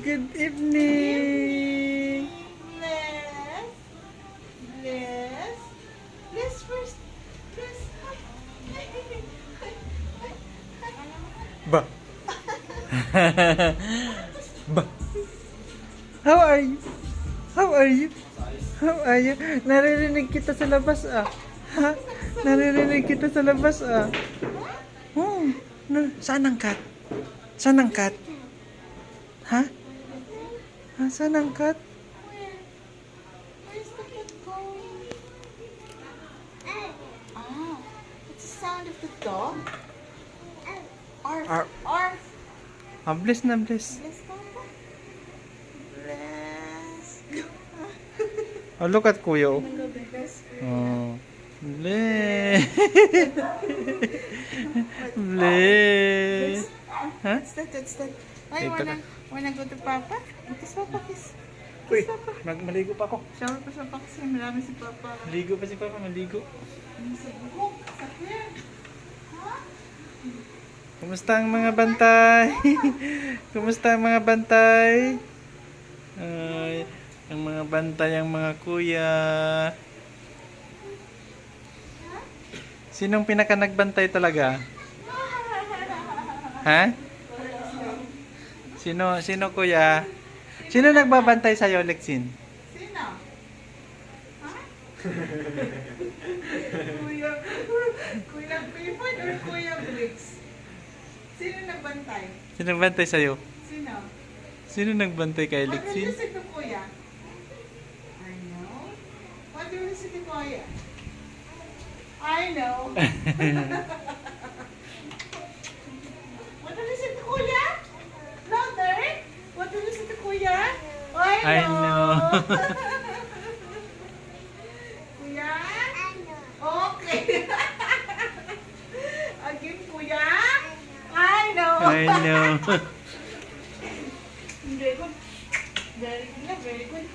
Good evening. Bless. Bless. Bless first. Bless. Ba. Ba. How are you? How are you? How are you? Naririnig kita sa labas ah. Ha? Naririnig kita sa labas ah. Oh, saan ang cat? Saan ang cat? Ha? Ha? Saan ang cat? Where's the cat going? Ah, it's the sound of the dog. Arf. Arf. Arf. Ah, bless na bless. Bless, Papa. Bless. Oh, look at Kuya. Oh. Bless. Oh. Bless. Bless. Ha? What's that? What's that? Ay, Dito wanna go to Papa? Kiss Papa, kiss. Uy, Kiss Papa. maligo pa ako. Shower pa siya pa kasi marami si Papa. Maligo pa si Papa, maligo. Sa buhok, sa hair. Ha? Kumusta ang mga bantay? Kumusta ang mga bantay? Ay, ang mga bantay, ang mga kuya. Sinong pinaka nagbantay talaga? Ha? Sino kuya? Sino nagbabantay sa'yo, Lexin? Sino? Ha? Kuya, Kuya Clifford or Kuya Briggs? Sino nagbantay? Sino nagbantay sa'yo? Sino? Sino nagbantay kay What do you Lexin? say to Kuya? I know. What do you say to Kuya? I know. What do you say to Kuya? Louder. What do you say to Kuya? I know. Kuya? Okay. Again, Kuya? I know. I know. Very good. Very good. Very good.